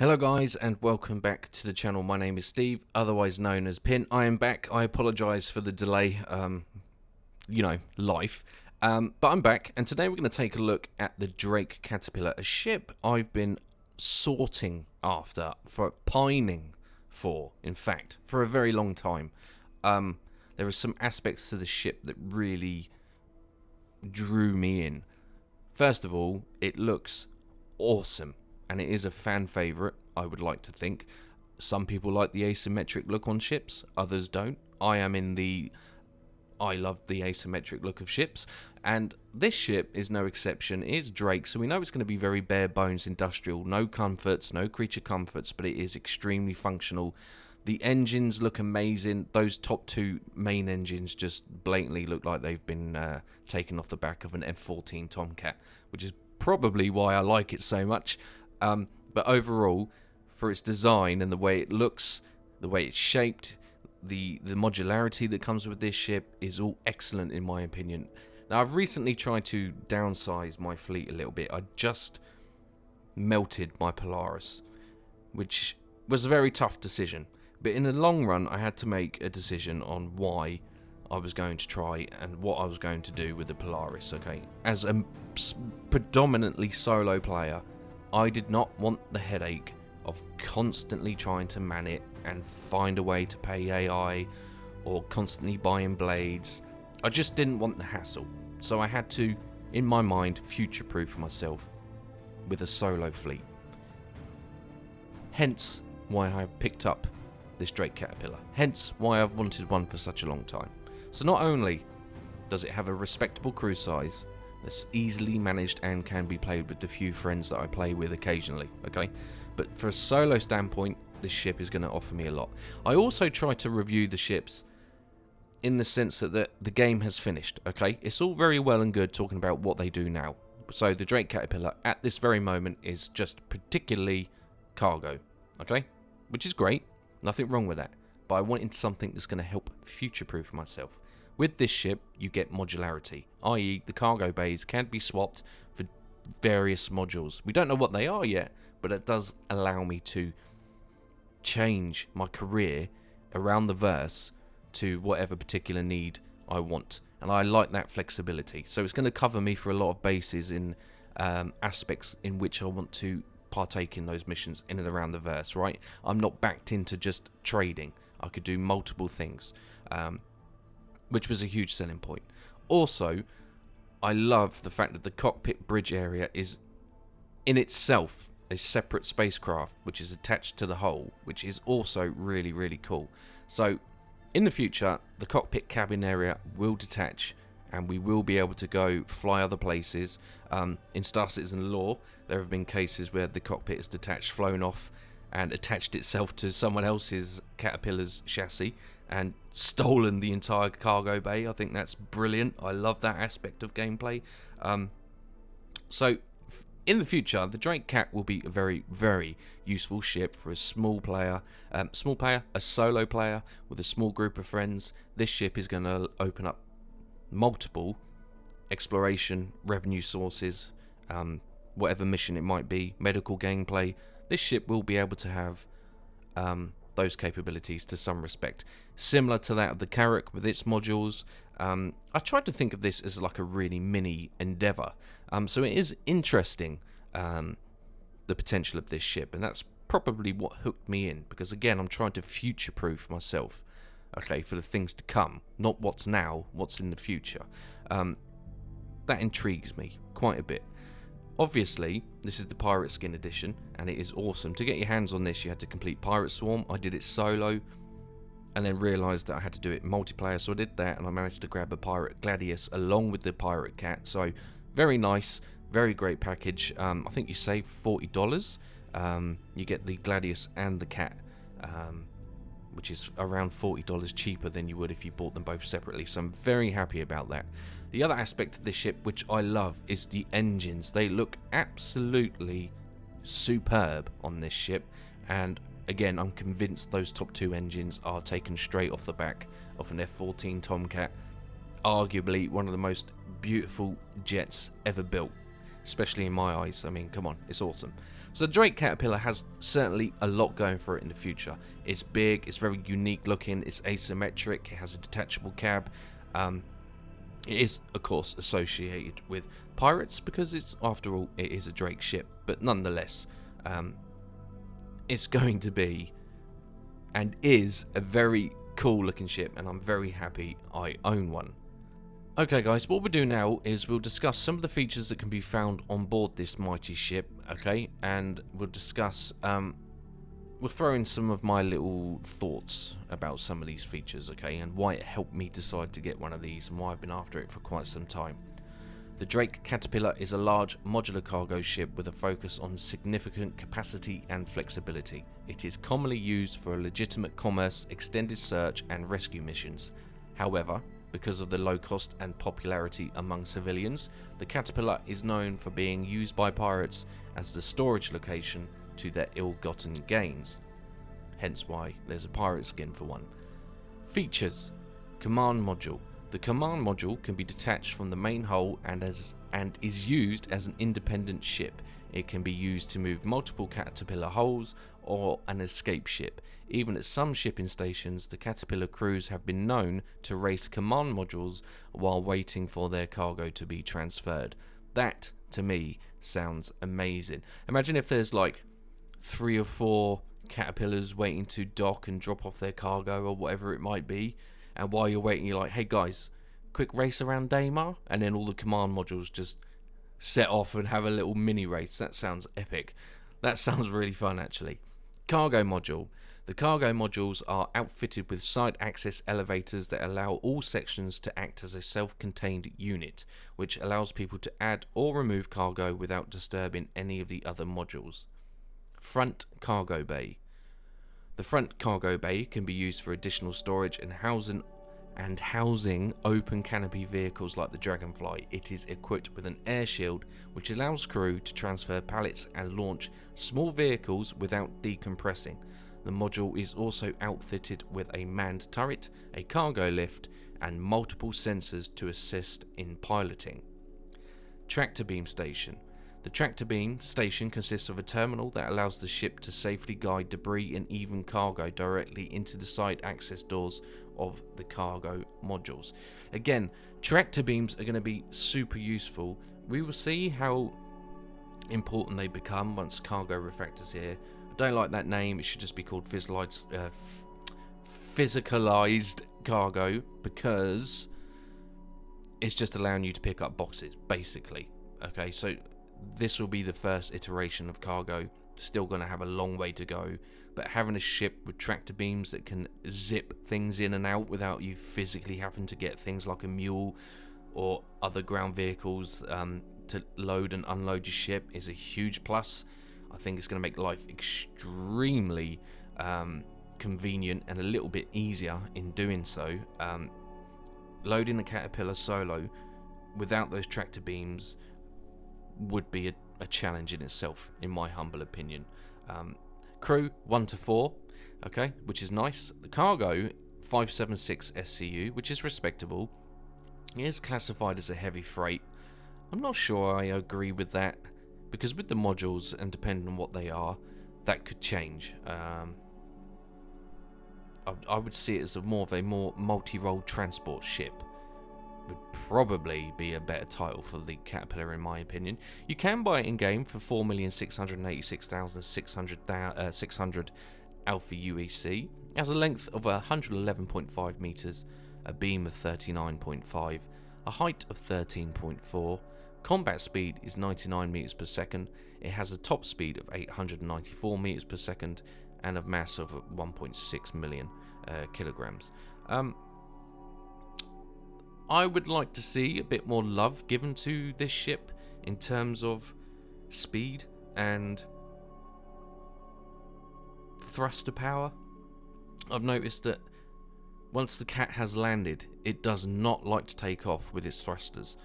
Hello guys and welcome back to the channel. My name is Steve, otherwise known as Pin. I am back. I apologise for the delay, life. But I'm back, and today we're going to take a look at the Drake Caterpillar, a ship I've been sorting after, pining for, in fact, for a very long time. There are some aspects to the ship that really drew me in. First of all, it looks awesome. And it is a fan favourite, I would like to think. Some people like the asymmetric look on ships, others don't. I love the asymmetric look of ships, and this ship is no exception. It is Drake, so we know it's going to be very bare bones industrial. No comforts, no creature comforts, but it is extremely functional. The engines look amazing. Those top two main engines just blatantly look like they've been taken off the back of an F-14 Tomcat, which is probably why I like it so much. But overall, for its design and the way it looks, the way it's shaped, the modularity that comes with this ship is all excellent in my opinion. Now, I've recently tried to downsize my fleet a little bit. I just melted my Polaris, which was a very tough decision. But in the long run, I had to make a decision on why I was going to try and what I was going to do with the Polaris, okay? As a predominantly solo player, I did not want the headache of constantly trying to man it and find a way to pay AI or constantly buying blades. I just didn't want the hassle. So I had to, in my mind, future-proof myself with a solo fleet. Hence why I've picked up this Drake Caterpillar. Hence why I've wanted one for such a long time. So not only does it have a respectable crew size, that's easily managed and can be played with the few friends that I play with occasionally, okay? But for a solo standpoint, this ship is going to offer me a lot. I also try to review the ships in the sense that the game has finished, okay? It's all very well and good talking about what they do now. So the Drake Caterpillar at this very moment is just particularly cargo, okay? Which is great, nothing wrong with that. But I wanted something that's going to help future-proof myself. With this ship, you get modularity, i.e. the cargo bays can be swapped for various modules. We don't know what they are yet, but it does allow me to change my career around the verse to whatever particular need I want. And I like that flexibility. So it's going to cover me for a lot of bases in aspects in which I want to partake in those missions in and around the verse, right? I'm not backed into just trading. I could do multiple things. Which was a huge selling point. Also, I love the fact that the cockpit bridge area is in itself a separate spacecraft which is attached to the hull, which is also really, really cool. So in the future, the cockpit cabin area will detach and we will be able to go fly other places. In Star Citizen lore, there have been cases where the cockpit is detached, flown off and attached itself to someone else's Caterpillar's chassis and stolen the entire cargo bay. I think that's brilliant. I love that aspect of gameplay. So in the future, the Drake Cat will be a very, very useful ship for a small player, a solo player with a small group of friends. This ship is going to open up multiple exploration revenue sources, whatever mission it might be, medical gameplay. This ship will be able to have those capabilities to some respect, similar to that of the Carrack with its modules. I tried to think of this as like a really mini Endeavour, so it is interesting, the potential of this ship, and that's probably what hooked me in, because again, I'm trying to future-proof myself, okay, for the things to come, not what's now, what's in the future. That intrigues me quite a bit. Obviously, this is the Pirate Skin edition, and it is awesome. To get your hands on this, you had to complete Pirate Swarm. I did it solo, and then realised that I had to do it multiplayer, so I did that, and I managed to grab a Pirate Gladius along with the Pirate Cat. So, very nice, very great package. I think you save $40. You get the Gladius and the Cat, which is around $40 cheaper than you would if you bought them both separately. So I'm very happy about that. The other aspect of this ship, which I love, is the engines. They look absolutely superb on this ship, and again, I'm convinced those top two engines are taken straight off the back of an F-14 Tomcat, arguably one of the most beautiful jets ever built. especially in my eyes. I mean, come on, it's awesome. So the Drake Caterpillar has certainly a lot going for it in the future. It's big, it's very unique looking, it's asymmetric, it has a detachable cab. It is, of course, associated with pirates because it's, after all, it is a Drake ship. But nonetheless, it's going to be and is a very cool looking ship, and I'm very happy I own one. Okay guys, what we'll do now is we'll discuss some of the features that can be found on board this mighty ship, okay, and we'll discuss, we'll throw in some of my little thoughts about some of these features, okay, and why it helped me decide to get one of these and why I've been after it for quite some time. The Drake Caterpillar is a large modular cargo ship with a focus on significant capacity and flexibility. It is commonly used for legitimate commerce, extended search and rescue missions. However, because of the low cost and popularity among civilians, the Caterpillar is known for being used by pirates as the storage location to their ill-gotten gains. Hence why there's a pirate skin for one. Features: Command Module. The command module can be detached from the main hull and is used as an independent ship. It can be used to move multiple Caterpillar hulls or an escape ship. Even at some shipping stations, the Caterpillar crews have been known to race command modules while waiting for their cargo to be transferred. That, to me, sounds amazing. Imagine if there's like 3 or 4 Caterpillars waiting to dock and drop off their cargo or whatever it might be, and while you're waiting you're like, hey guys, quick race around Daymar, and then all the command modules just set off and have a little mini race. That sounds epic. That sounds really fun actually. Cargo Module. The cargo modules are outfitted with side access elevators that allow all sections to act as a self-contained unit, which allows people to add or remove cargo without disturbing any of the other modules. Front Cargo Bay. The front cargo bay can be used for additional storage and housing open canopy vehicles like the Dragonfly. It is equipped with an air shield which allows crew to transfer pallets and launch small vehicles without decompressing. The module is also outfitted with a manned turret, a cargo lift, and multiple sensors to assist in piloting. Tractor Beam Station. The tractor beam station consists of a terminal that allows the ship to safely guide debris and even cargo directly into the side access doors of the cargo modules. Again, tractor beams are going to be super useful. We will see how important they become once cargo refractors here. I don't like that name. It should just be called physicalized cargo, because it's just allowing you to pick up boxes basically. Okay, so this will be the first iteration of cargo. Still going to have a long way to go, but having a ship with tractor beams that can zip things in and out without you physically having to get things like a mule or other ground vehicles to load and unload your ship is a huge plus. I think it's going to make life extremely convenient and a little bit easier in doing so. Loading the Caterpillar solo without those tractor beams would be a challenge in itself, in my humble opinion. Crew 1 to 4, okay, which is nice. The cargo 576 SCU, which is respectable. It is classified as a heavy freight. I'm not sure I agree with that, because with the modules and depending on what they are, that could change. I would see it as more multi-role transport ship. Would probably be a better title for the Caterpillar in my opinion. You can buy it in game for 4,686,600 Alpha UEC. It has a length of 111.5 meters, a beam of 39.5, a height of 13.4. Combat speed is 99 meters per second. It has a top speed of 894 meters per second and a mass of 1.6 million kilograms. I would like to see a bit more love given to this ship in terms of speed and thruster power. I've noticed that once the Cat has landed, it does not like to take off with its thrusters.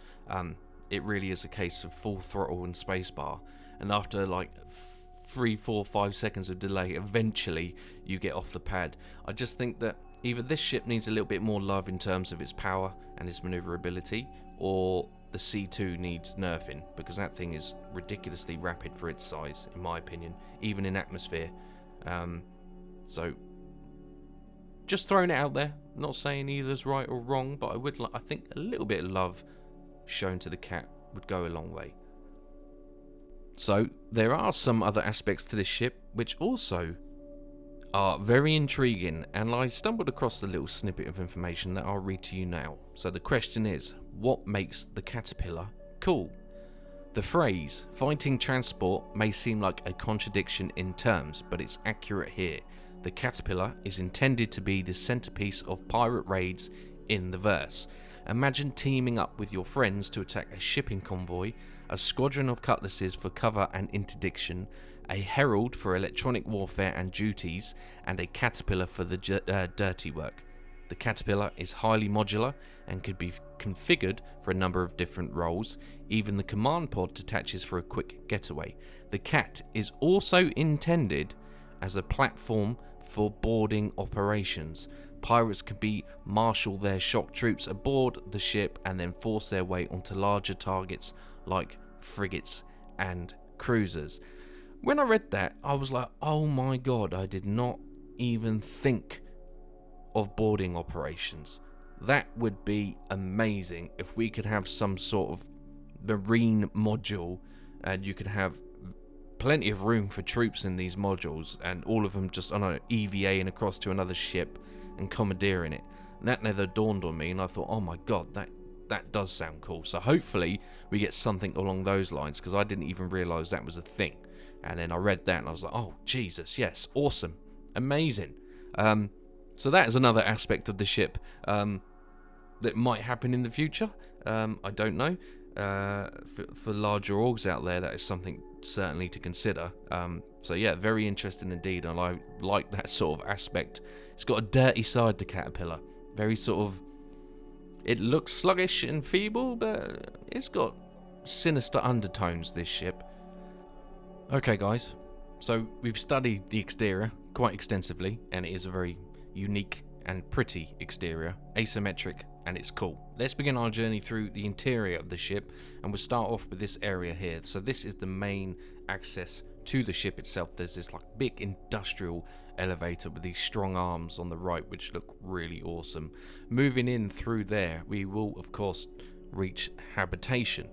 It really is a case of full throttle and spacebar, and after like 3, 4, 5 seconds of delay, eventually you get off the pad. I just think that either this ship needs a little bit more love in terms of its power and its maneuverability, or the C2 needs nerfing, because that thing is ridiculously rapid for its size, in my opinion, even in atmosphere. So just throwing it out there, not saying either's right or wrong, but I think a little bit of love shown to the cat would go a long way. So there are some other aspects to this ship which also are very intriguing, and I stumbled across a little snippet of information that I'll read to you now. So the question is, what makes the Caterpillar cool? The phrase fighting transport may seem like a contradiction in terms, but it's accurate here. The Caterpillar is intended to be the centerpiece of pirate raids in the verse. Imagine teaming up with your friends to attack a shipping convoy, a squadron of cutlasses for cover and interdiction, a herald for electronic warfare and duties, and a caterpillar for the dirty work. The Caterpillar is highly modular and could be configured for a number of different roles. Even the command pod detaches for a quick getaway. The Cat is also intended as a platform for boarding operations. Pirates can marshal their shock troops aboard the ship and then force their way onto larger targets like frigates and cruisers. When I read that, I was like, oh my god, I did not even think of boarding operations. That would be amazing if we could have some sort of marine module and you could have plenty of room for troops in these modules and all of them just, I don't know, EVAing across to another ship and commandeering it. And that never dawned on me, and I thought, oh my god, that does sound cool. So hopefully we get something along those lines, because I didn't even realise that was a thing. And then I read that and I was like, oh Jesus, yes, awesome, amazing. So that is another aspect of the ship that might happen in the future. I don't know. For larger orgs out there, that is something certainly to consider. So yeah, very interesting indeed, and I like that sort of aspect. It's got a dirty side to Caterpillar. Very sort of, it looks sluggish and feeble, but it's got sinister undertones, this ship. Okay guys, so we've studied the exterior quite extensively, and it is a very unique and pretty exterior, asymmetric, and it's cool. Let's begin our journey through the interior of the ship, and we'll start off with this area here. So this is the main access to the ship itself. There's this like big industrial elevator with these strong arms on the right, which look really awesome. Moving in through there, we will of course reach habitation.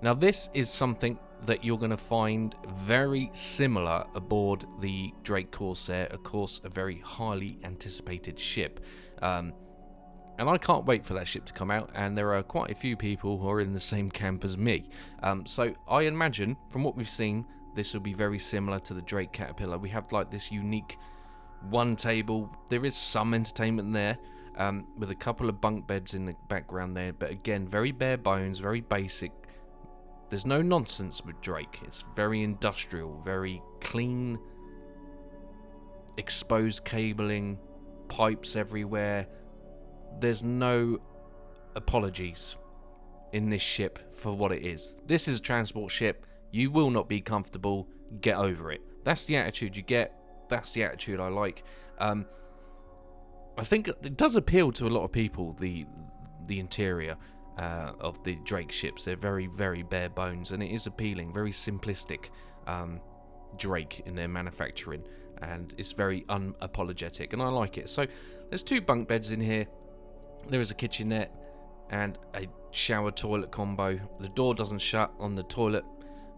Now this is something that you're going to find very similar aboard the Drake Corsair, of course a very highly anticipated ship. And I can't wait for that ship to come out, and there are quite a few people who are in the same camp as me. So I imagine, from what we've seen, this will be very similar to the Drake Caterpillar. We have like this unique one table. There is some entertainment there, with a couple of bunk beds in the background there, but again, very bare bones, very basic. There's no nonsense with Drake. It's very industrial, very clean, exposed cabling, pipes everywhere. There's no apologies in this ship for what it is. This is a transport ship. You will not be comfortable. Get over it. That's the attitude you get. That's the attitude I like. I think it does appeal to a lot of people, the interior of the Drake ships. They're very, very bare bones, and it is appealing. Very simplistic Drake in their manufacturing, and it's very unapologetic, and I like it. So there's two bunk beds in here. There is a kitchenette and a shower toilet combo. The door doesn't shut on the toilet,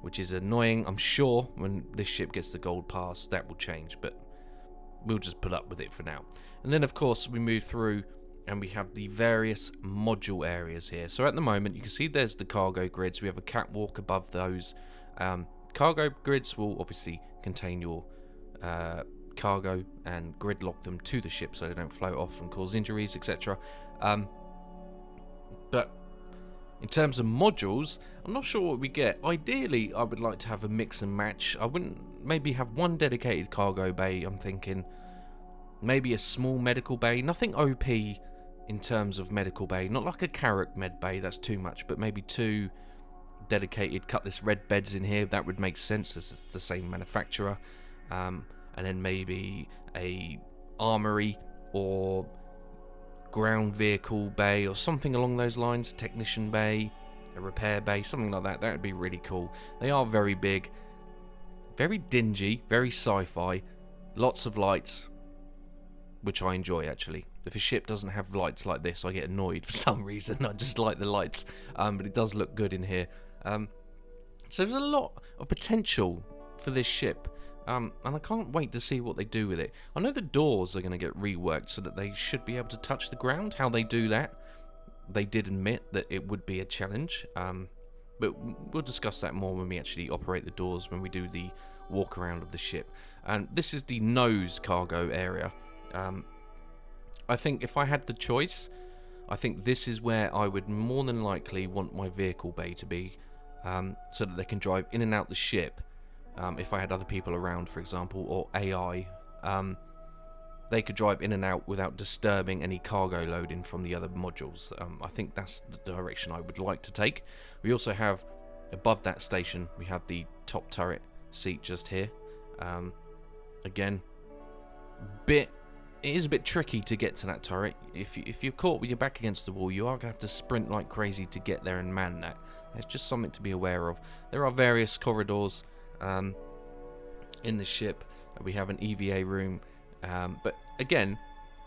which is annoying. I'm sure when this ship gets the gold pass that will change, but we'll just put up with it for now. And then of course we move through and we have the various module areas here. So at the moment you can see there's the cargo grids. We have a catwalk above those. Cargo grids will obviously contain your cargo and gridlock them to the ship so they don't float off and cause injuries, etc. But in terms of modules, I'm not sure what we get. Ideally, I would like to have a mix and match. I wouldn't maybe have one dedicated cargo bay. I'm thinking maybe a small medical bay. Nothing OP in terms of medical bay. Not like a Carrack med bay, that's too much. But maybe two dedicated Cutlass red beds in here. That would make sense as it's the same manufacturer. And then maybe a armory or ground vehicle bay or something along those lines, technician bay, a repair bay, something like that. That would be really cool. They are very big, very dingy, very sci-fi, lots of lights, which I enjoy actually. If a ship doesn't have lights like this, I get annoyed for some reason. I just like the lights, but it does look good in here. So there's a lot of potential for this ship, and I can't wait to see what they do with it. I know the doors are going to get reworked so that they should be able to touch the ground. How they do that, they did admit that it would be a challenge, but we'll discuss that more when we actually operate the doors, when we do the walk around of the ship. And this is the nose cargo area. I think if I had the choice, I think this is where I would more than likely want my vehicle bay to be, so that they can drive in and out the ship. If I had other people around, for example, or AI, they could drive in and out without disturbing any cargo loading from the other modules. I think that's the direction I would like to take. We also have, above that station, we have the top turret seat just here. Again, it is a bit tricky to get to that turret. If you're caught with your back against the wall, you are going to have to sprint like crazy to get there and man that. It's just something to be aware of. There are various corridors in the ship. We have an EVA room, but again,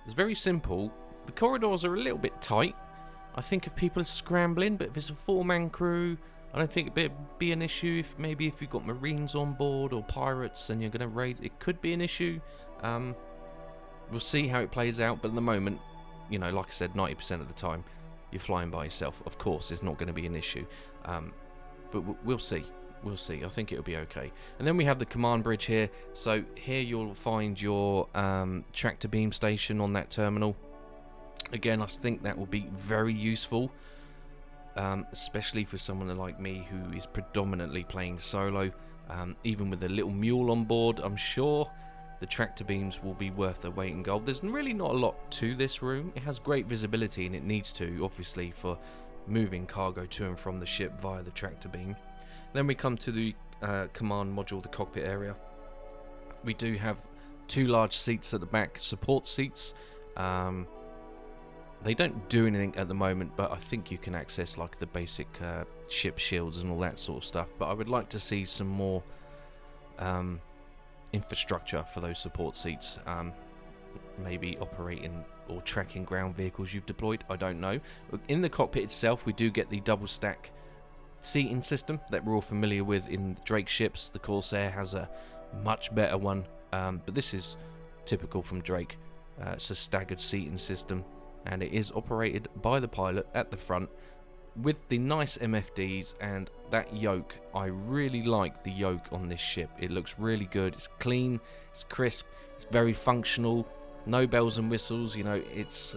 it's very simple. The corridors are a little bit tight. I think if people are scrambling, but if it's a 4-man crew, I don't think it'd be an issue. If you've got Marines on board or pirates and you're going to raid, it could be an issue. We'll see how it plays out, but at the moment, like I said, 90% of the time, you're flying by yourself. Of course, it's not going to be an issue, but we'll see. We'll see. I think it'll be okay. And then we have the command bridge here. So here you'll find your tractor beam station on that terminal. Again, I think that will be very useful, especially for someone like me who is predominantly playing solo. Even with a little mule on board, I'm sure the tractor beams will be worth their weight in gold. There's really not a lot to this room. It has great visibility, and it needs to, obviously, for moving cargo to and from the ship via the tractor beam. Then we come to the command module, the cockpit area. We do have 2 large seats at the back, support seats. They don't do anything at the moment, but I think you can access like the basic ship shields and all that sort of stuff. But I would like to see some more infrastructure for those support seats. Maybe operating or tracking ground vehicles you've deployed. I don't know. In the cockpit itself, we do get the double stack seating system that we're all familiar with in Drake ships. The Corsair has a much better one, but this is typical from Drake. It's a staggered seating system, and it is operated by the pilot at the front with the nice MFDs and that yoke. I really like the yoke on this ship. It looks really good. It's clean, it's crisp, it's very functional, no bells and whistles. It's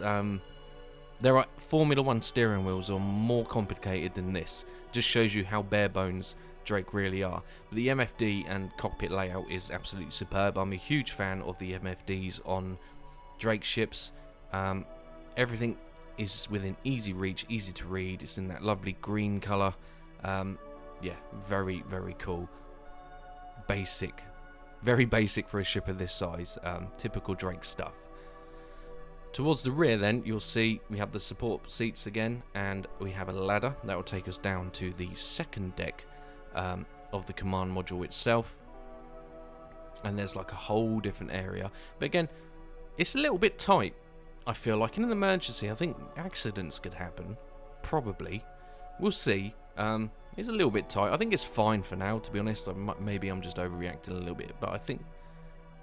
there are Formula 1 steering wheels are more complicated than this. Just shows you how bare bones Drake really are. But the MFD and cockpit layout is absolutely superb. I'm a huge fan of the MFDs on Drake ships. Everything is within easy reach, easy to read. It's in that lovely green colour. Yeah, very, very cool. Basic. Very basic for a ship of this size. Typical Drake stuff. Towards the rear then, you'll see we have the support seats again, and we have a ladder that will take us down to the second deck of the command module itself. And there's like a whole different area. But again, it's a little bit tight. I feel like in an emergency, I think accidents could happen. Probably. We'll see. It's a little bit tight. I think it's fine for now, to be honest. Maybe I'm just overreacting a little bit, but I think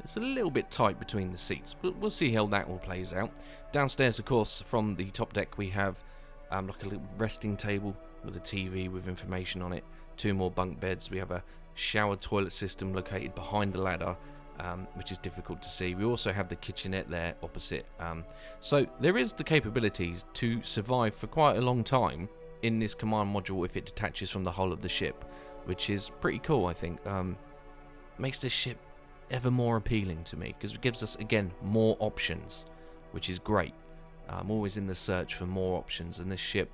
it's a little bit tight between the seats. But we'll see how that all plays out. Downstairs, of course, from the top deck, we have like a little resting table with a TV with information on it. 2 more bunk beds. We have a shower toilet system located behind the ladder, which is difficult to see. We also have the kitchenette there opposite. So there is the capabilities to survive for quite a long time in this command module if it detaches from the hull of the ship, which is pretty cool, I think. Makes this ship ever more appealing to me because it gives us, again, more options, which is great. I'm always in the search for more options, and this ship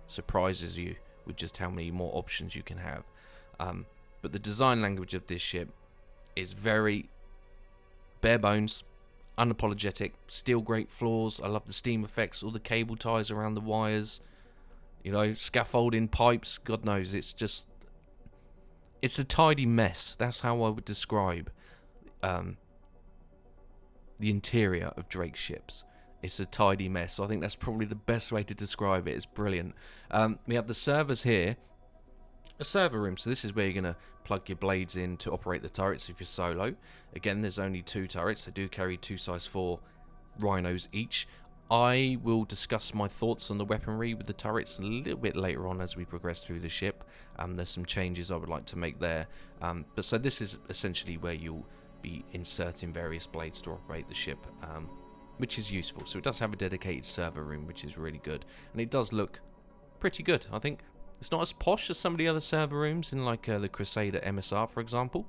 surprises you with just how many more options you can have. But the design language of this ship is very bare bones, unapologetic, still great floors. I love the steam effects, all the cable ties around the wires. You know, scaffolding, pipes, God knows, it's a tidy mess. That's how I would describe the interior of Drake's ships. It's a tidy mess. So I think that's probably the best way to describe it. It's brilliant. We have the servers here. A server room. So this is where you're going to plug your blades in to operate the turrets if you're solo. Again, there's only 2 turrets. They do carry 2 size 4 rhinos each. I will discuss my thoughts on the weaponry with the turrets a little bit later on as we progress through the ship. There's some changes I would like to make there. But so this is essentially where you'll be inserting various blades to operate the ship, which is useful. So it does have a dedicated server room, which is really good. And it does look pretty good, I think. It's not as posh as some of the other server rooms in like the Crusader MSR, for example.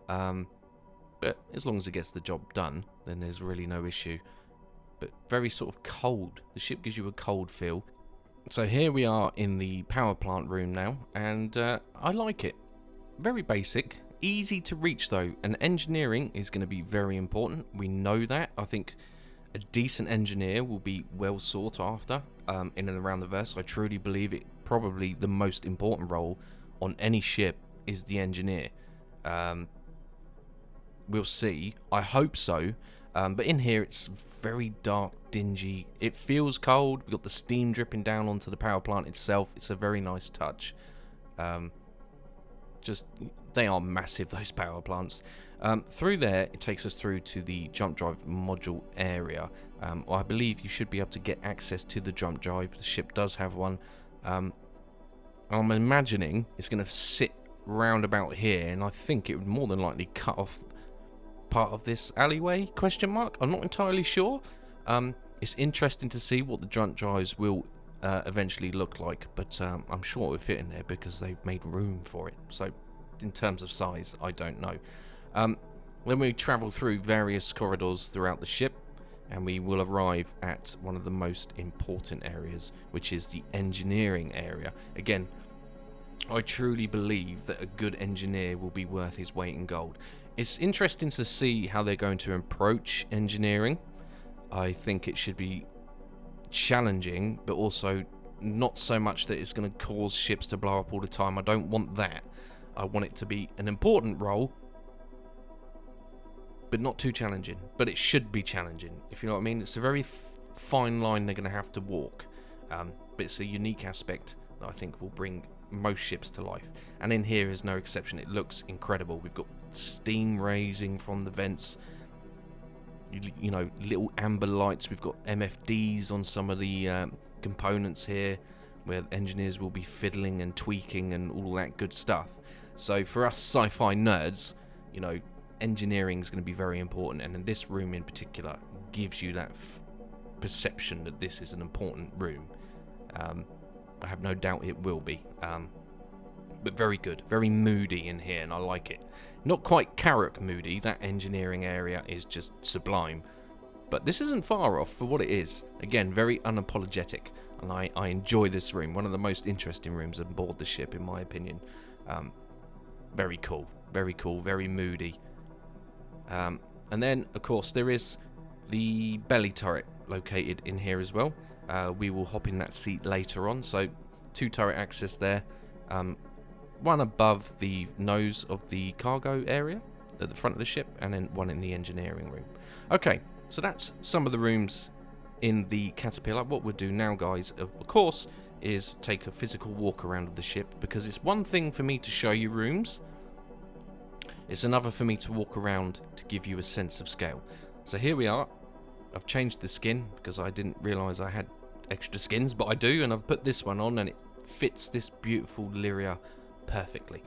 But as long as it gets the job done, then there's really no issue. But very sort of cold. The ship gives you a cold feel. So here we are in the power plant room now, and I like it. Very basic, easy to reach though, and engineering is going to be very important. We know that. I think a decent engineer will be well sought after in and around the verse. I truly believe it. Probably the most important role on any ship is the engineer. We'll see. I hope so. But in here it's very dark, dingy. It feels cold. We've got the steam dripping down onto the power plant itself. It's a very nice touch. They are massive, those power plants. Through there, it takes us through to the jump drive module area. I believe you should be able to get access to the jump drive. The ship does have one. I'm imagining it's going to sit round about here, and I think it would more than likely cut off part of this alleyway, ? I'm not entirely sure. It's interesting to see what the jump drives will eventually look like, but I'm sure it will fit in there because they've made room for it. So in terms of size, I don't know. Then we travel through various corridors throughout the ship, and we will arrive at one of the most important areas, which is the engineering area. Again, I truly believe that a good engineer will be worth his weight in gold. It's interesting to see how they're going to approach engineering. I think it should be challenging, but also not so much that it's going to cause ships to blow up all the time. I don't want that. I want it to be an important role, but not too challenging. But it should be challenging, if you know what I mean. It's a very fine line they're going to have to walk. But it's a unique aspect that I think will bring most ships to life. And in here is no exception. It looks incredible. We've got steam raising from the vents. You know, little amber lights. We've got MFDs on some of the components here, where engineers will be fiddling and tweaking and all that good stuff. So for us sci-fi nerds, you know, engineering is going to be very important, and in this room in particular gives you that perception that this is an important room. I have no doubt it will be, but very good, very moody in here, and I like it. Not quite Carrack moody. That engineering area is just sublime, but this isn't far off for what it is. Again, very unapologetic, and I enjoy this room. One of the most interesting rooms on board the ship, in my opinion. Very cool, very moody. And then, of course, there is the belly turret located in here as well. We will hop in that seat later on. So 2 turret access there. One above the nose of the cargo area at the front of the ship, and then one in the engineering room. Okay, so that's some of the rooms in the Caterpillar. What we'll do now, guys, of course, is take a physical walk around of the ship, because it's one thing for me to show you rooms. It's another for me to walk around to give you a sense of scale. So here we are. I've changed the skin because I didn't realise I had extra skins, but I do, and I've put this one on, and it fits this beautiful Lyria perfectly.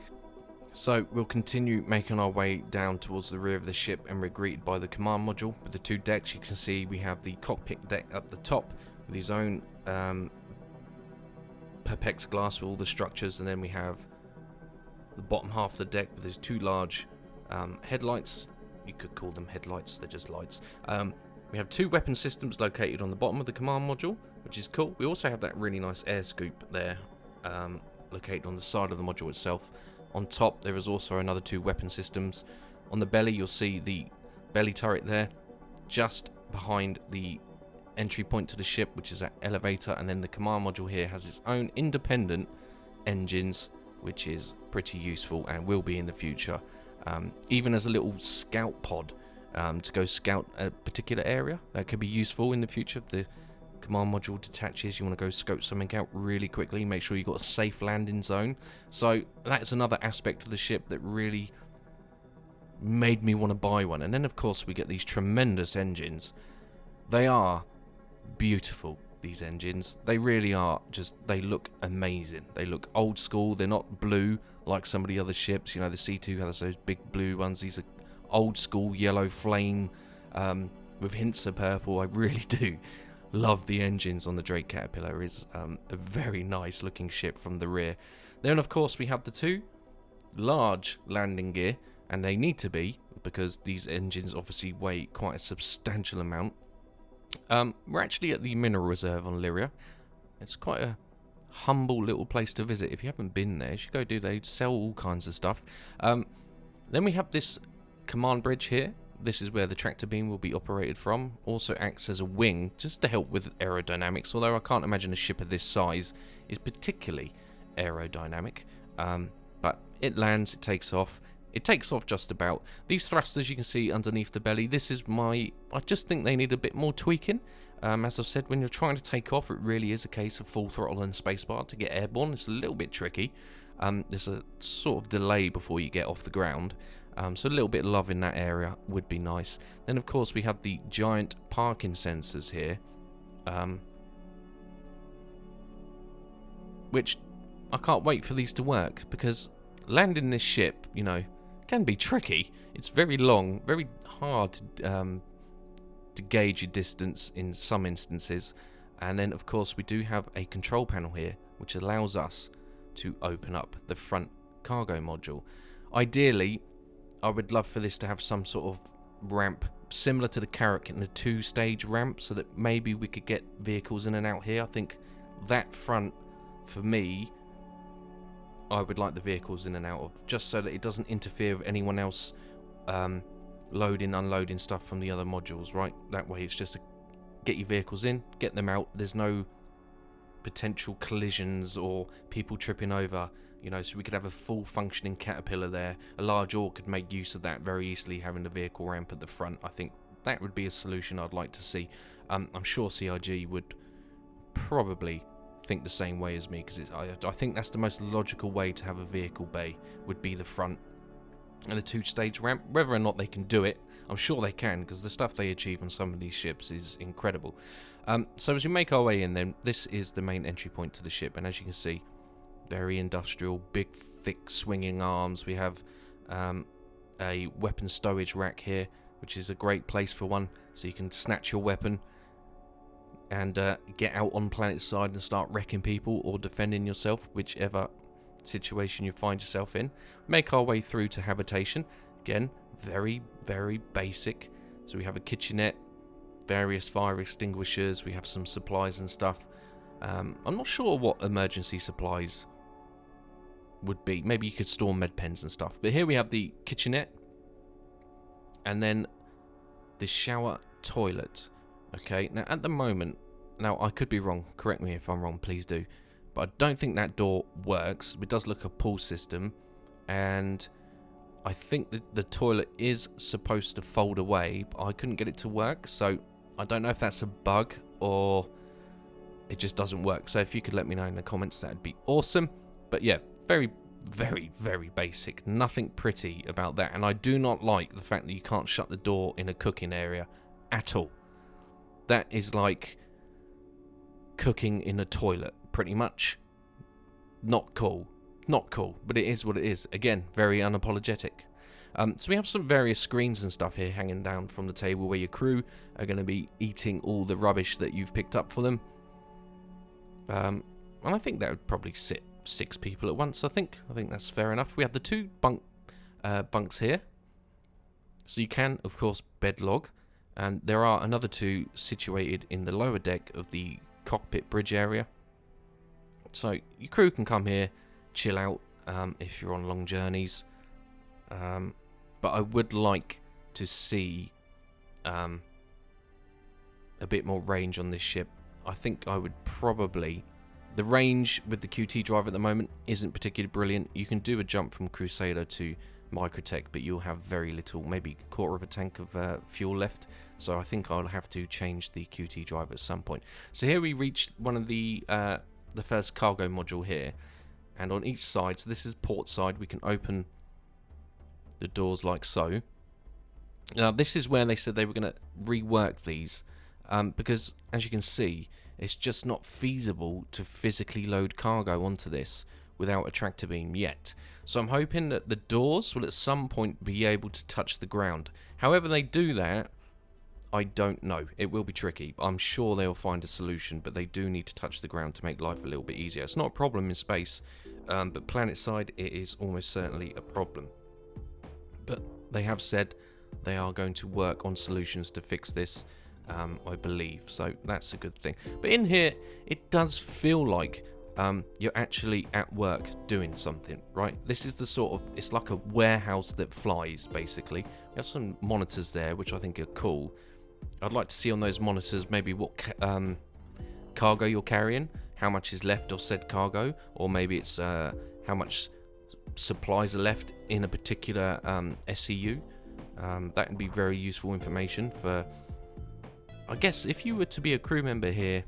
So we'll continue making our way down towards the rear of the ship, and we're greeted by the command module with the 2 decks. You can see we have the cockpit deck up the top with his own perpex glass with all the structures, and then we have the bottom half of the deck with his 2 large headlights. You could call them headlights, they're just lights. We have 2 weapon systems located on the bottom of the command module, which is cool. We also have that really nice air scoop there, located on the side of the module itself. On top, there is also another 2 weapon systems. On the belly, you'll see the belly turret there, just behind the entry point to the ship, which is that elevator, and then the command module here has its own independent engines, which is pretty useful and will be in the future, even as a little scout pod to go scout a particular area. That could be useful in the future if the command module detaches, you want to go scope something out really quickly, make sure you've got a safe landing zone. So that's another aspect of the ship that really made me want to buy one. And then of course we get these tremendous engines. They are beautiful, these engines. They really are. Just, they look amazing. They look old school. They're not blue like some of the other ships. You know, the C2 has those big blue ones. These are old school yellow flame with hints of purple. I really do love the engines on the Drake Caterpillar. It's a very nice looking ship from the rear. Then of course we have the two large landing gear, and they need to be, because these engines obviously weigh quite a substantial amount. We're actually at the mineral reserve on Lyria. It's quite a humble little place to visit. If you haven't been there, you should go do. They sell all kinds of stuff. Then we have this command bridge here. This is where the tractor beam will be operated from. Also acts as a wing just to help with aerodynamics, although I can't imagine a ship of this size is particularly aerodynamic. But it lands, it takes off. It takes off just about. These thrusters you can see underneath the belly, this is I just think they need a bit more tweaking. As I've said, when you're trying to take off, it really is a case of full throttle and spacebar to get airborne. It's a little bit tricky. There's a sort of delay before you get off the ground. So a little bit of love in that area would be nice. Then of course we have the giant parking sensors here. Which I can't wait for these to work, because landing this ship, you know, can be tricky. It's very long, very hard to gauge your distance in some instances. And then of course we do have a control panel here which allows us to open up the front cargo module. Ideally I would love for this to have some sort of ramp similar to the Carrack in a 2-stage ramp, so that maybe we could get vehicles in and out here. I think that front, for me, I would like the vehicles in and out of, just so that it doesn't interfere with anyone else loading, unloading stuff from the other modules, right? That way it's just get your vehicles in, get them out. There's no potential collisions or people tripping over, you know, so we could have a full functioning Caterpillar there. A large AUEC could make use of that very easily, having the vehicle ramp at the front. I think that would be a solution I'd like to see. I'm sure CIG would probably think the same way as me, because I think that's the most logical way to have a vehicle bay, would be the front and a 2-stage ramp. Whether or not they can do it, I'm sure they can, because the stuff they achieve on some of these ships is incredible. So as we make our way in, then this is the main entry point to the ship, and as you can see, very industrial, big thick swinging arms. We have a weapon stowage rack here, which is a great place for one, so you can snatch your weapon and get out on planet side and start wrecking people or defending yourself, whichever situation you find yourself in. Make our way through to habitation. Again, very, very basic. So we have a kitchenette, various fire extinguishers, we have some supplies and stuff. I'm not sure what emergency supplies would be. Maybe you could store med pens and stuff. But here we have the kitchenette, and then the shower toilet. Okay, now at the moment, now I could be wrong, correct me if I'm wrong, please do, but I don't think that door works. It does look a pull system, and I think that the toilet is supposed to fold away, but I couldn't get it to work, so I don't know if that's a bug or it just doesn't work. So if you could let me know in the comments, that'd be awesome. But yeah, very, very, very basic. Nothing pretty about that, and I do not like the fact that you can't shut the door in a cooking area at all. That is like cooking in a toilet, pretty much. Not cool. Not cool, but it is what it is. Again, very unapologetic. So we have some various screens and stuff here hanging down from the table where your crew are going to be eating all the rubbish that you've picked up for them. And I think that would probably sit 6 people at once, I think. I think that's fair enough. We have the 2 bunks here. So you can, of course, bed log. And there are another 2 situated in the lower deck of the cockpit bridge area. So your crew can come here, chill out if you're on long journeys. But I would like to see a a bit more range on this ship, I think I would probably... The range with the QT drive at the moment isn't particularly brilliant. You can do a jump from Crusader to Microtech, but you'll have very little, maybe a quarter of a tank of fuel left. So I think I'll have to change the QT drive at some point. So here we reached one of the first cargo module here. And on each side, so this is port side, we can open the doors like so. Now this is where they said they were going to rework these. Because as you can see, it's just not feasible to physically load cargo onto this without a tractor beam yet. So I'm hoping that the doors will at some point be able to touch the ground. However they do that, I don't know. It will be tricky. I'm sure they'll find a solution, but they do need to touch the ground to make life a little bit easier. It's not a problem in space, but planet side it is almost certainly a problem. But they have said they are going to work on solutions to fix this, I believe. So that's a good thing. But in here, it does feel like you're actually at work doing something, right? This is the sort of, it's like a warehouse that flies, basically. We have some monitors there, which I think are cool. I'd like to see on those monitors maybe what cargo you're carrying, how much is left of said cargo, or maybe it's how much supplies are left in a particular SEU. That would be very useful information for, I guess, if you were to be a crew member here,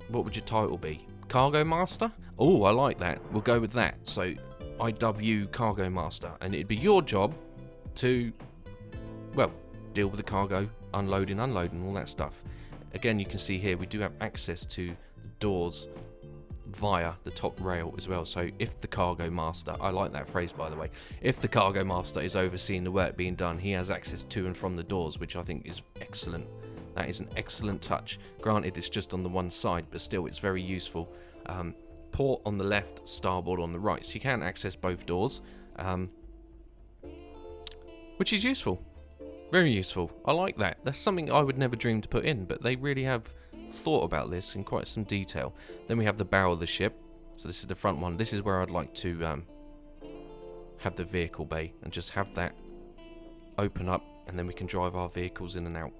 what would your title be? Cargo Master? Oh, I like that. We'll go with that. So, IW Cargo Master. And it'd be your job to, well, deal with the cargo, unloading, unloading, all that stuff. Again, you can see here we do have access to the doors via the top rail as well. So if the cargo master, I like that phrase by the way, if the cargo master is overseeing the work being done, he has access to and from the doors, which I think is excellent. That is an excellent touch. Granted, it's just on the one side, but still it's very useful. Port on the left, starboard on the right, so you can access both doors, which is useful. Very useful. I like that. That's something I would never dream to put in, but they really have thought about this in quite some detail. Then we have the bow of the ship. So this is the front one. This is where I'd like to have the vehicle bay and just have that open up, and then we can drive our vehicles in and out.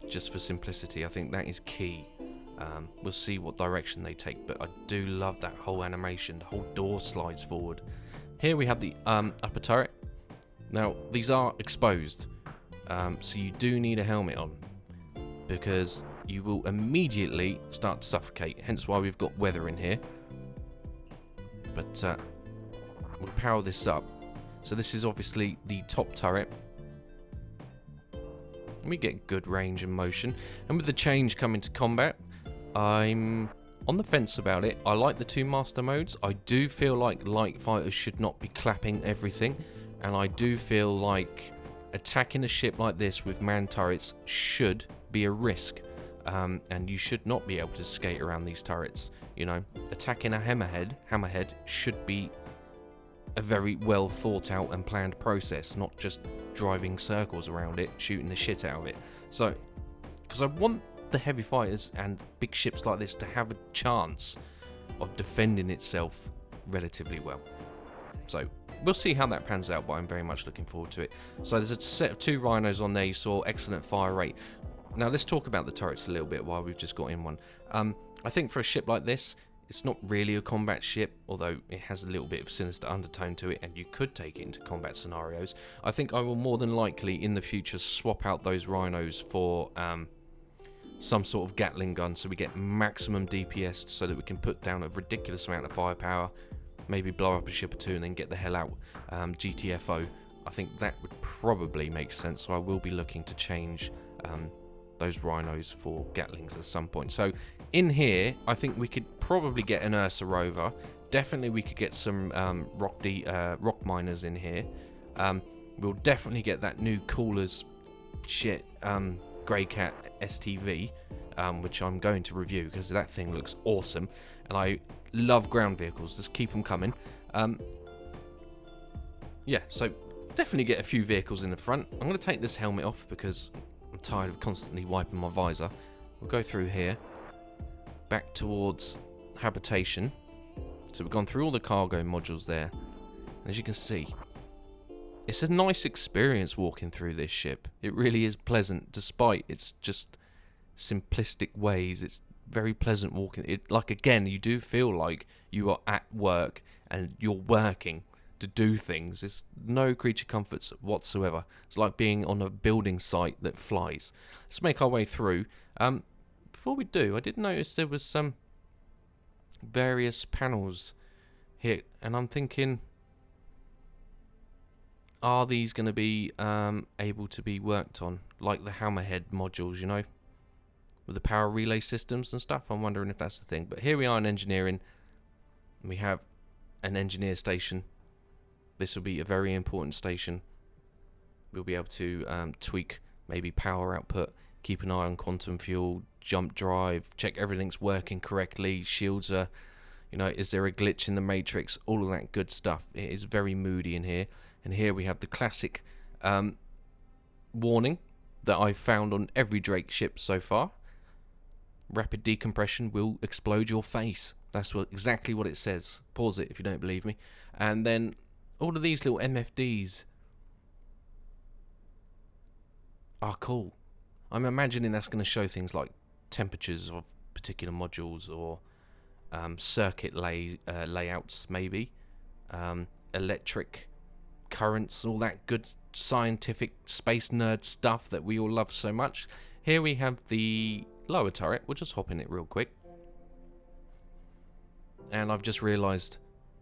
Just for simplicity, I think that is key. We'll see what direction they take, but I do love that whole animation. The whole door slides forward. Here we have the upper turret. Now, these are exposed. So you do need a helmet on, because you will immediately start to suffocate, hence why we've got weather in here. But we'll power this up. So this is obviously the top turret. And we get good range and motion. And with the change coming to combat, I'm on the fence about it. I like the two master modes. I do feel like light fighters should not be clapping everything, and I do feel like attacking a ship like this with man turrets should be a risk, and you should not be able to skate around these turrets. You know, attacking a hammerhead should be a very well thought out and planned process, not just driving circles around it, shooting the shit out of it. So, because I want the heavy fighters and big ships like this to have a chance of defending itself relatively well. So we'll see how that pans out, but I'm very much looking forward to it. So there's a set of 2 rhinos on there. You saw excellent fire rate. Now let's talk about the turrets a little bit while we've just got in one. I think for a ship like this, it's not really a combat ship, although it has a little bit of sinister undertone to it, and you could take it into combat scenarios. I think I will more than likely in the future swap out those rhinos for some sort of Gatling gun, so we get maximum DPS, so that we can put down a ridiculous amount of firepower. Maybe blow up a ship or 2 and then get the hell out. GTFO. I think that would probably make sense. So I will be looking to change those rhinos for Gatlings at some point. So in here, I think we could probably get an Ursa rover. Definitely we could get some rock miners in here. We'll definitely get that new coolers shit Grey Cat STV, which I'm going to review because that thing looks awesome. And I love ground vehicles. Just keep them coming. Yeah, so definitely get a few vehicles in the front. I'm going to take this helmet off because I'm tired of constantly wiping my visor. We'll go through here, back towards habitation. So we've gone through all the cargo modules there. And as you can see, it's a nice experience walking through this ship. It really is pleasant, despite its just simplistic ways. It's very pleasant walking. It, like, again, you do feel like you are at work and you're working to do things. It's no creature comforts whatsoever. It's like being on a building site that flies. Let's make our way through. Before we do, I did notice there was some various panels here, and I'm thinking, are these going to be able to be worked on, like the hammerhead modules, you know, with the power relay systems and stuff? I'm wondering if that's the thing. But here we are in engineering. We have an engineer station. This will be a very important station. We'll be able to tweak maybe power output, keep an eye on quantum fuel, jump drive, check everything's working correctly, shields are, you know, is there a glitch in the matrix, all of that good stuff. It is very moody in here. And here we have the classic warning that I've found on every Drake ship so far. Rapid decompression will explode your face. That's exactly what it says. Pause it if you don't believe me. And then all of these little MFDs are cool. I'm imagining that's going to show things like temperatures of particular modules, or circuit layouts maybe, electric currents, all that good scientific space nerd stuff that we all love so much. Here we have the lower turret. We'll just hop in it real quick. And I've just realised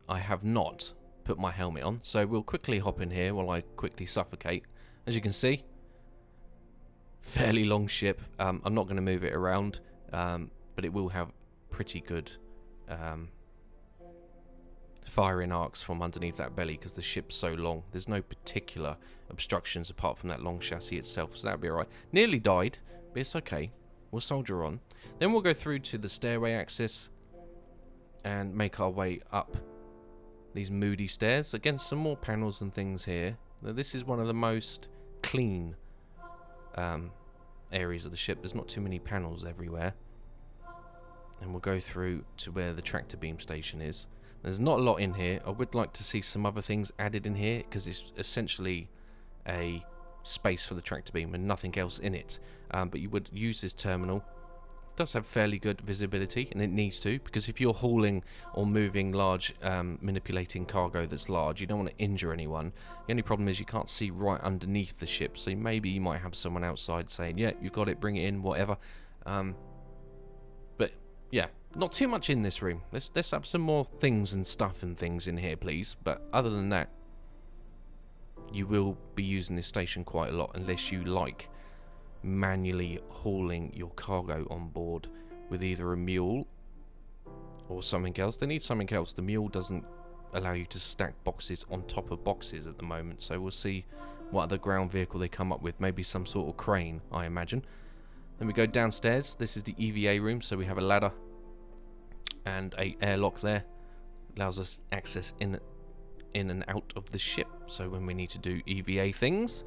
I have not put my helmet on, so we'll quickly hop in here while I quickly suffocate. As you can see, fairly long ship. I'm not going to move it around, but it will have pretty good firing arcs from underneath that belly because the ship's so long. There's no particular obstructions apart from that long chassis itself, so that'll be alright. Nearly died, but it's okay. We'll soldier on. Then we'll go through to the stairway axis and make our way up these moody stairs. Again, some more panels and things here. Now, this is one of the most clean areas of the ship. There's not too many panels everywhere. And we'll go through to where the tractor beam station is. There's not a lot in here. I would like to see some other things added in here because it's essentially a space for the tractor beam and nothing else in it. But you would use this terminal. It does have fairly good visibility, and it needs to, because if you're hauling or moving large, manipulating cargo that's large, you don't want to injure anyone. The only problem is you can't see right underneath the ship, so maybe you might have someone outside saying, yeah, you've got it, bring it in, whatever. But yeah, not too much in this room. Let's have some more things and stuff and things in here, please. But other than that, you will be using this station quite a lot unless you like manually hauling your cargo on board with either a mule or something else. They need something else. The mule doesn't allow you to stack boxes on top of boxes at the moment, so we'll see what other ground vehicle they come up with. Maybe some sort of crane, I imagine. Then we go downstairs. This is the EVA room, so we have a ladder and a airlock there. Allows us access in and out of the ship, so when we need to do EVA things.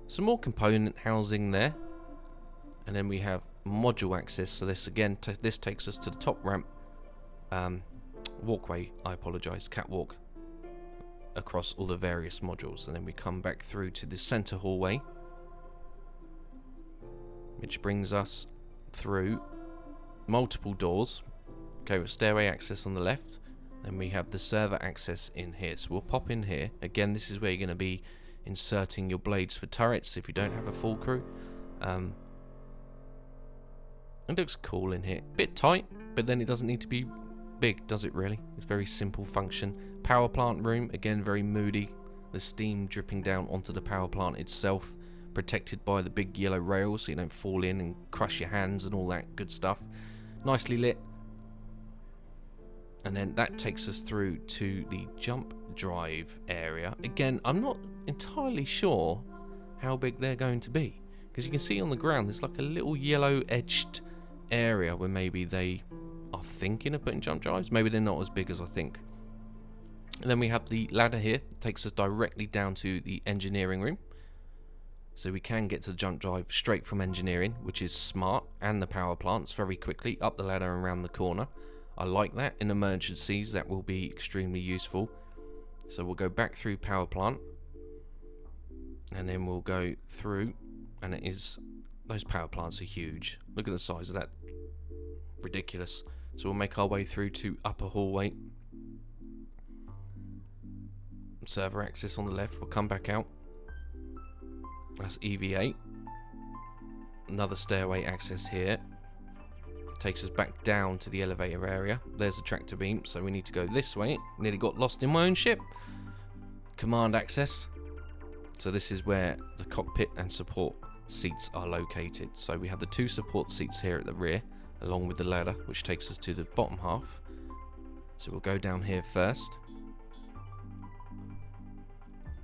Some more component housing there. And then we have module access, so this again, this takes us to the top ramp, walkway, I apologise, catwalk, across all the various modules. And then we come back through to the centre hallway, which brings us through multiple doors. Okay, with stairway access on the left, then we have the server access in here. So we'll pop in here. Again, this is where you're going to be inserting your blades for turrets if you don't have a full crew. It looks cool in here. Bit tight, but then it doesn't need to be big, does it really? It's very simple function. Power plant room, again very moody. The steam dripping down onto the power plant itself, protected by the big yellow rails so you don't fall in and crush your hands and all that good stuff. Nicely lit. And then that takes us through to the jump drive area. Again, I'm not entirely sure how big they're going to be, because you can see on the ground there's like a little yellow edged area where maybe they are thinking of putting jump drives. Maybe they're not as big as I think. And then we have the ladder here. It takes us directly down to the engineering room, so we can get to the jump drive straight from engineering, which is smart, and the power plants very quickly up the ladder and around the corner. I like that. In emergencies that will be extremely useful. So we'll go back through power plant, And then we'll go through, and it is, those power plants are huge. Look at the size of that. Ridiculous. So we'll make our way through to upper hallway. Server access on the left. We'll come back out. That's EV8. Another stairway access here. Takes us back down to the elevator area. There's a tractor beam, so we need to go this way. Nearly got lost in my own ship. Command access. So this is where the cockpit and support seats are located. So we have the 2 support seats here at the rear, along with the ladder, which takes us to the bottom half. So we'll go down here first.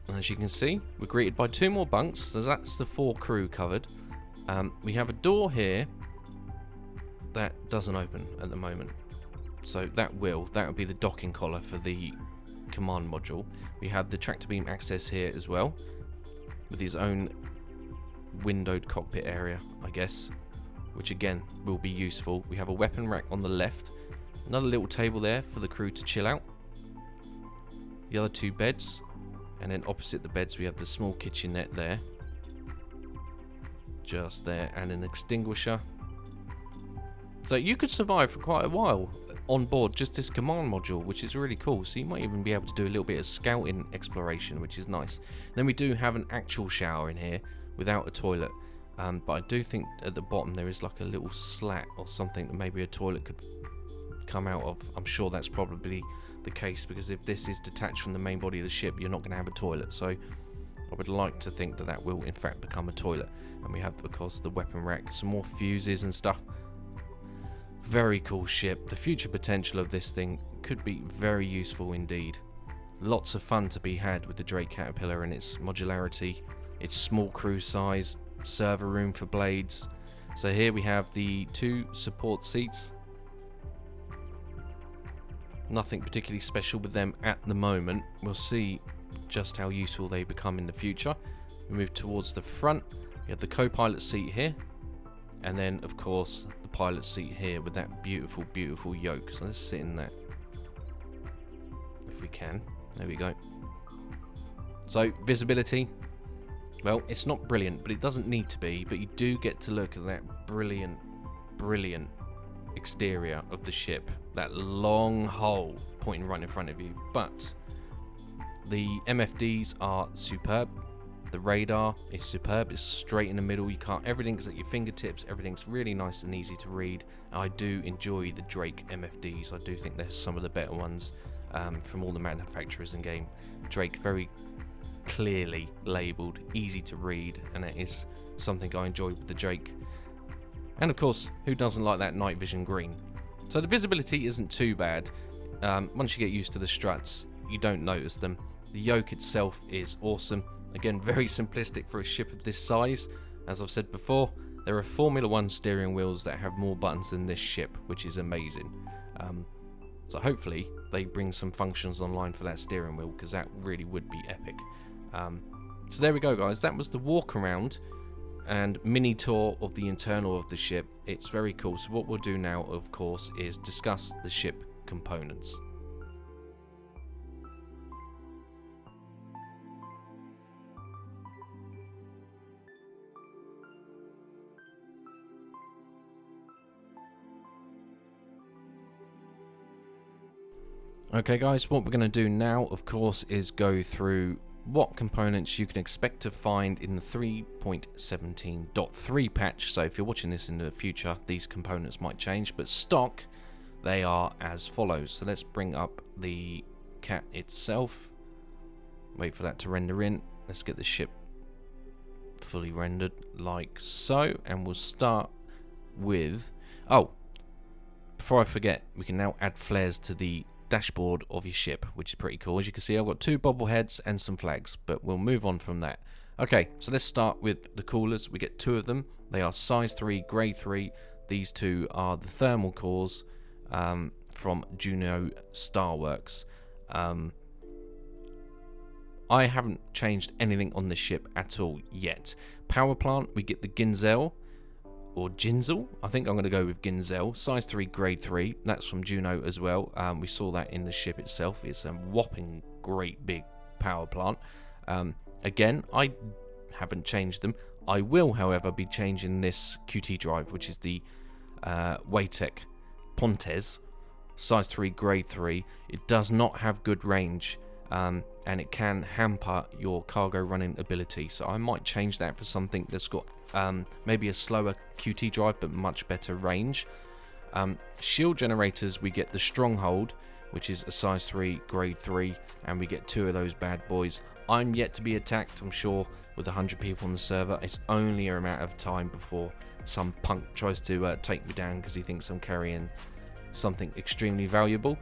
And as you can see, we're greeted by 2 more bunks, so that's the 4 crew covered. We have a door here that doesn't open at the moment. So that will be the docking collar for the command module. We have the tractor beam access here as well, with his own windowed cockpit area, I guess, which again will be useful. We have a weapon rack on the left, another little table there for the crew to chill out, the other 2 beds, and then opposite the beds we have the small kitchenette there, just there, and an extinguisher. So you could survive for quite a while on board just this command module, which is really cool. So you might even be able to do a little bit of scouting exploration, which is nice. Then we do have an actual shower in here without a toilet, but I do think at the bottom there is like a little slat or something that maybe a toilet could come out of. I'm sure that's probably the case, because if this is detached from the main body of the ship, you're not going to have a toilet. So I would like to think that that will in fact become a toilet. And we have, of course, the weapon rack, some more fuses and stuff. Very cool ship. The future potential of this thing could be very useful indeed. Lots of fun to be had with the Drake Caterpillar and its modularity, its small crew size, server room for blades. So here we have the 2 support seats. Nothing particularly special with them at the moment. We'll see just how useful they become in the future. We move towards the front. We have the co-pilot seat here. And then, of course, the pilot seat here with that beautiful, beautiful yoke. So let's sit in that. If we can. There we go. So, visibility. Well, it's not brilliant, but it doesn't need to be. But you do get to look at that brilliant, brilliant exterior of the ship. That long hole pointing right in front of you. But the MFDs are superb. The radar is superb. It's straight in the middle. You can't. Everything's at your fingertips. Everything's really nice and easy to read. I do enjoy the Drake MFDs. I do think they're some of the better ones from all the manufacturers in game. Drake, very clearly labelled, easy to read, and it is something I enjoy with the Drake. And of course, who doesn't like that night vision green? So the visibility isn't too bad. Once you get used to the struts, you don't notice them. The yoke itself is awesome. Again, very simplistic for a ship of this size. As I've said before, there are Formula 1 steering wheels that have more buttons than this ship, which is amazing. So hopefully they bring some functions online for that steering wheel, because that really would be epic. So there we go, guys. That was the walk around and mini tour of the internal of the ship. It's very cool. So what we'll do now, of course, is discuss the ship components. Okay guys, what we're going to do now, of course, is go through what components you can expect to find in the 3.17.3 patch. So if you're watching this in the future, these components might change, but stock, they are as follows. So let's bring up the cat itself. Wait for that to render in. Let's get the ship fully rendered like so, and we'll start with... Oh, before I forget, we can now add flares to the dashboard of your ship, which is pretty cool. As you can see, I've got 2 bobbleheads and some flags, but we'll move on from that. Okay, so let's start with the coolers. We get 2 of them. They are size 3, grade 3. These 2 are the thermal cores from Juno Starworks. I haven't changed anything on this ship at all yet. Power plant, we get the Ginzel, or Ginzel. I think I'm going to go with Ginzel. Size 3, grade 3. That's from Juno as well. We saw that in the ship itself. It's a whopping great big power plant. Again, I haven't changed them. I will, however, be changing this QT drive, which is the AUEC Pontes size 3 grade 3. It does not have good range, and it can hamper your cargo running ability, so I might change that for something that's got maybe a slower QT drive but much better range. Shield generators, we get the Stronghold, which is a size 3 grade 3, and we get 2 of those bad boys. I'm yet to be attacked. I'm sure with 100 people on the server, it's only a matter of time before some punk tries to take me down because he thinks I'm carrying something extremely valuable.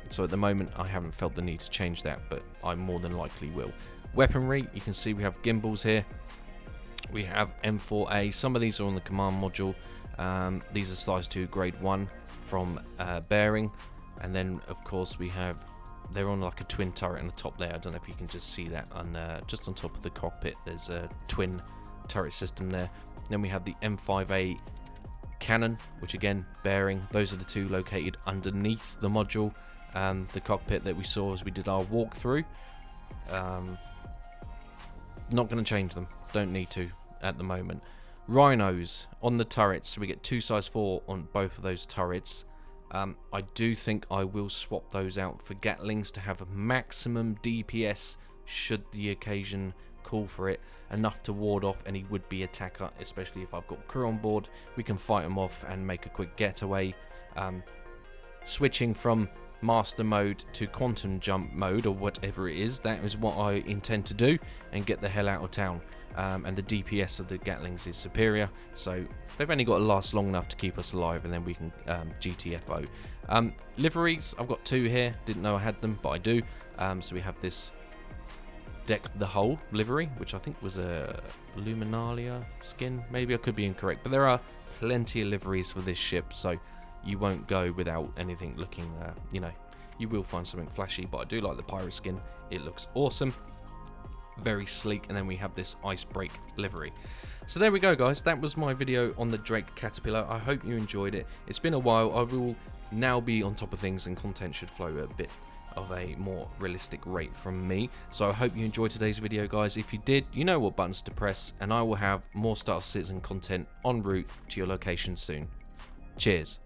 So at the moment I haven't felt the need to change that, but I more than likely will. Weaponry, you can see we have gimbals here. We have M4A. Some of these are on the command module. These are size 2 grade 1 from Bearing, and then of course we have, they're on like a twin turret on the top there. I don't know if you can just see that on just on top of the cockpit. There's a twin turret system there. Then we have the M5A cannon, which again, Bearing. Those are the 2 located underneath the module, the cockpit that we saw as we did our walkthrough. Not going to change them, don't need to at the moment. Rhinos on the turrets, so we get 2 size 4 on both of those turrets. I do think I will swap those out for Gatlings to have a maximum DPS should the occasion call for it, enough to ward off any would-be attacker, especially if I've got crew on board. We can fight them off and make a quick getaway. Switching from master mode to quantum jump mode, or whatever it is, that is what I intend to do and get the hell out of town. And the DPS of the Gatlings is superior, so they've only got to last long enough to keep us alive, and then we can GTFO. Liveries, I've got 2 here, didn't know I had them, but I do. So we have this Deck the Hull livery, which I think was a Luminalia skin, maybe, I could be incorrect, but there are plenty of liveries for this ship, so you won't go without anything looking, you know, you will find something flashy, but I do like the pirate skin, it looks awesome, very sleek. And then we have this Icebreak livery. So there we go, guys, that was my video on the Drake Caterpillar. I hope you enjoyed it. It's been a while. I will now be on top of things, and content should flow a bit of a more realistic rate from me. So I hope you enjoyed today's video, guys. If you did, you know what buttons to press, and I will have more Star Citizen content en route to your location soon. Cheers.